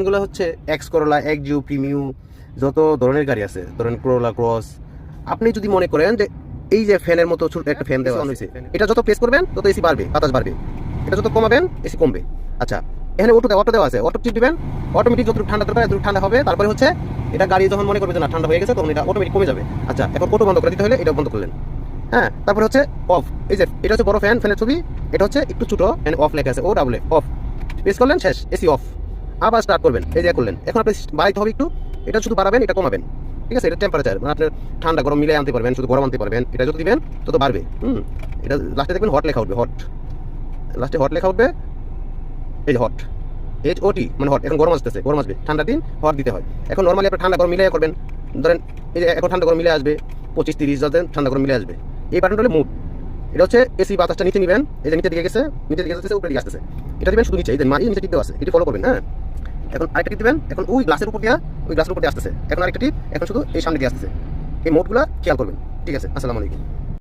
গুলো হচ্ছে X Corolla, Axio, Premio, যত ধরনের গাড়ি আছে, ধরেন করোলা ক্রস। আপনি যদি মনে করেন যে এই যে ফ্যানের মতো ছোট একটা ফ্যান দেওয়া হয়েছে, এটা যত প্রেস করবেন তত এসি বাড়বে, বাতাস বাড়বে। এটা যত কমাবেন এসি কমবে। আচ্ছা, এখানে অটো দেওয়া আছে, অটো টিপ দিবেন, অটোমেটিক যতটুকু ঠান্ডা দরকার এতটুকু ঠান্ডা হবে। তারপরে হচ্ছে এটা গাড়ি যখন মনে করবে যে না ঠান্ডা হয়ে গেছে তখন এটা অটোমেটিক কমে যাবে। আচ্ছা, এখন অটো বন্ধ করে দিতে হলে এটা বন্ধ করলেন। হ্যাঁ, তারপরে হচ্ছে অফ। এই যে এটা হচ্ছে বড় ফ্যান, ফ্যানের ছবি। এটা হচ্ছে একটু ছোট ফ্যান, অফ লেখা আছে, ও ডাবল অফ। প্রেস করলেন, শেষ, এসি অফ। আবার স্টার্ট করবেন, এই যে করলেন। এখন আপনি বাড়াইতে হবে একটু, এটা শুধু বাড়াবেন, এটা কমাবেন। ঠিক আছে, এটা টেম্পারেচার, মানে আপনার ঠান্ডা গরম মিলে আনতে পারবেন, শুধু গরম আনতে পারবেন। এটা যত দিবেন তত বাড়বে। এটা লাস্টে দেখবেন হট লেখা উঠবে, হট, লাস্টে হট লেখা উঠবে। এই যে হট, HOT মানে হট। এখন গরম আসতেছে, গরম আসবে, ঠান্ডার দিন হট দিতে হয়। এখন নর্মালি আপনি ঠান্ডা গরম মিলে করবেন, ধরেন এই যে এখন ঠান্ডা গরম মিলে আসবে 25-30, যাতে ঠান্ডা গরম মিলে আসবে। এই বাটনটা হলে মুড। এটা হচ্ছে এসি বাতাসটা নিচে নেবেন, এই যে নিচে দিকে গেছে, নিচে দিকে যাচ্ছে, উপরে দিকে আসতেছে। এটা দিবেন শুধু নিচে, এই যে নিচে টিপ দেওয়া আছে, এটি ফলো করবেন। হ্যাঁ, এখন আরেকটা টিপ দিবেন, এখন ওই গ্লাসের উপর দিয়ে, ওই গ্লাসের উপর দিয়ে আসতেছে। এখন আরেকটা টিপ, এখন শুধু এই সামনে দিয়ে আসতেছে। এই মোডগুলো খেয়াল করবেন। ঠিক আছে, আসসালামু আলাইকুম।